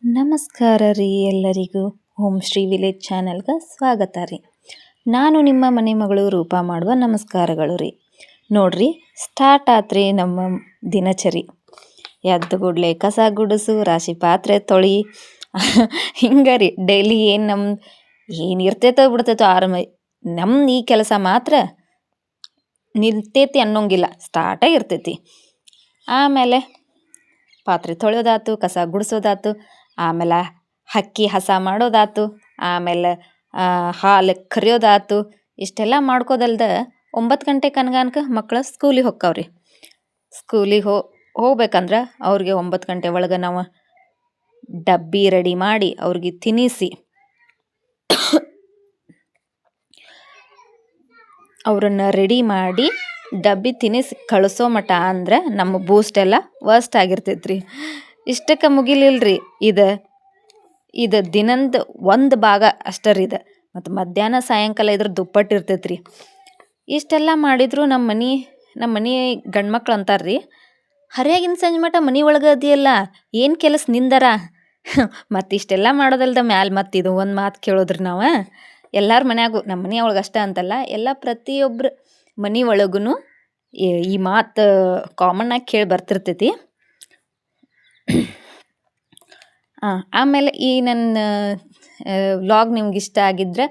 ನಮಸ್ಕಾರ ರೀ ಎಲ್ಲರಿಗೂ. ಓಂ ಶ್ರೀ ವಿಲೇಜ್ ಚಾನಲ್ಗೆ ಸ್ವಾಗತ ರೀ. ನಾನು ನಿಮ್ಮ ಮನೆ ಮಗಳು ರೂಪ ಮಾಡುವ ನಮಸ್ಕಾರಗಳು ರೀ. ನೋಡ್ರಿ, ಸ್ಟಾರ್ಟ್ ಆತ್ರಿ ನಮ್ಮ ದಿನಚರಿ. ಎದ್ದು ಕೂಡಲೇ ಕಸ ಗುಡಿಸು, ರಾಶಿ ಪಾತ್ರೆ ತೊಳಿ, ಹಿಂಗೆ ರೀ ಡೈಲಿ ಏನು ಇರ್ತೈತೋ ಬಿಡ್ತೈತೋ ನಮ್ಮ ಈ ಕೆಲಸ ಮಾತ್ರ ನಿಲ್ತೈತಿ ಅನ್ನೋಂಗಿಲ್ಲ, ಸ್ಟಾರ್ಟೇ ಇರ್ತೈತಿ. ಆಮೇಲೆ ಪಾತ್ರೆ ತೊಳೆಯೋದಾತು, ಕಸ ಗುಡಿಸೋದಾತು, ಆಮೇಲೆ ಹಕ್ಕಿ ಹಸ ಮಾಡೋದಾತು, ಆಮೇಲೆ ಹಾಲು ಕರಿಯೋದಾತು. ಇಷ್ಟೆಲ್ಲ ಮಾಡ್ಕೋದಲ್ದ 9 ಗಂಟೆ ಕನ್ಗಾನ್ಕ ಮಕ್ಕಳು ಸ್ಕೂಲಿಗೆ ಹೋಗ್ತಾವ್ರಿ. ಸ್ಕೂಲಿಗೆ ಹೋಗ್ಬೇಕಂದ್ರೆ ಅವ್ರಿಗೆ 9 ಗಂಟೆ ಒಳಗೆ ನಾವು ಡಬ್ಬಿ ರೆಡಿ ಮಾಡಿ ಅವ್ರಿಗೆ ತಿನ್ನಿಸಿ ಅವ್ರನ್ನ ರೆಡಿ ಮಾಡಿ ಡಬ್ಬಿ ತಿನ್ನಿಸಿ ಕಳಿಸೋ ಮಟ ಅಂದ್ರೆ ನಮ್ಮ ಬೂಸ್ಟ್ ಎಲ್ಲ ವರ್ಸ್ಟ್ ಆಗಿರ್ತೈತ್ರಿ. ಇಷ್ಟಕ್ಕೆ ಮುಗಿಲಿಲ್ರಿ, ಇದು ದಿನದ ಒಂದು ಭಾಗ ಅಷ್ಟೇ ರೀ. ಮತ್ತು ಮಧ್ಯಾಹ್ನ ಸಾಯಂಕಾಲ ಇದ್ರ ದುಪ್ಪಟ್ಟು ಇರ್ತೈತ್ರಿ. ಇಷ್ಟೆಲ್ಲ ಮಾಡಿದ್ರು ನಮ್ಮ ಮನೆ ಗಂಡ್ಮಕ್ಳು ಅಂತಾರ್ರಿ, ಹರಿಯಾಗಿನ ಸಂಜೆ ಮಟ ಮನೆ ಒಳಗೆ ಅದಿಯಲ್ಲ, ಏನು ಕೆಲಸ ನಿಂದರ. ಮತ್ತು ಇಷ್ಟೆಲ್ಲ ಮಾಡೋದಲ್ದ ಮತ್ತು ಇದು ಒಂದು ಮಾತು ಕೇಳೋದ್ರಿ ನಾವು. ಎಲ್ಲರ ಮನ್ಯಾಗೂ, ನಮ್ಮ ಮನೆ ಒಳಗೆ ಅಷ್ಟೇ ಅಂತಲ್ಲ, ಎಲ್ಲ ಪ್ರತಿಯೊಬ್ಬರು ಮನೆ ಒಳಗೂ ಈ ಮಾತು ಕಾಮನ್ನಾಗಿ ಕೇಳಿ ಬರ್ತಿರ್ತೈತಿ. ಆಮೇಲೆ ಈ ನನ್ನ ವ್ಲಾಗ್ ನಿಮ್ಗೆ ಇಷ್ಟ ಆಗಿದ್ರೆ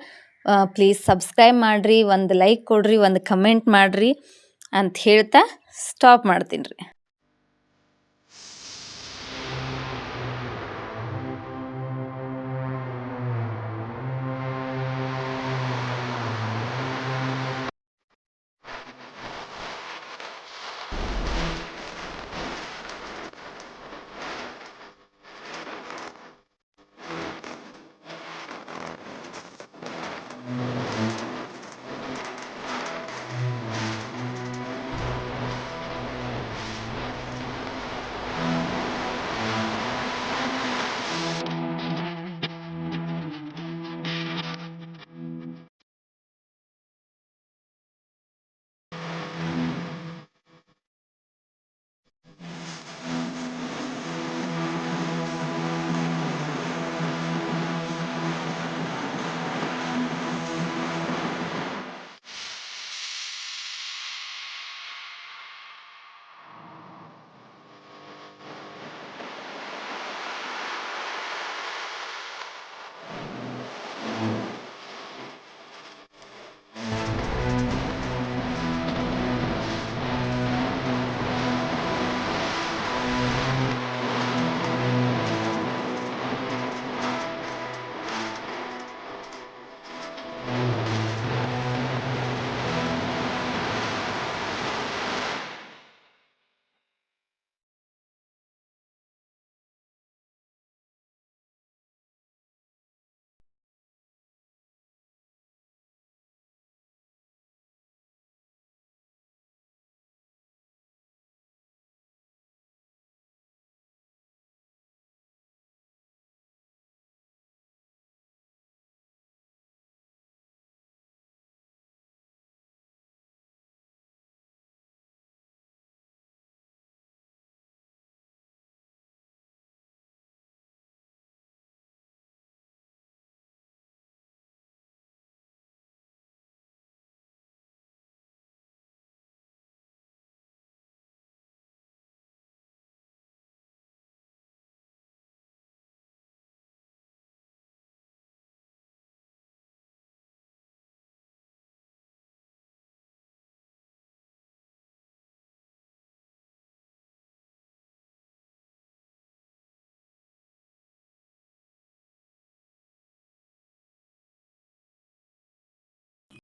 ಪ್ಲೀಸ್ ಸಬ್ಸ್ಕ್ರೈಬ್ ಮಾಡಿರಿ, ಒಂದು ಲೈಕ್ ಕೊಡ್ರಿ, ಒಂದು ಕಮೆಂಟ್ ಮಾಡಿರಿ ಅಂತ ಹೇಳ್ತಾ ಸ್ಟಾಪ್ ಮಾಡ್ತೀನಿ ರೀ.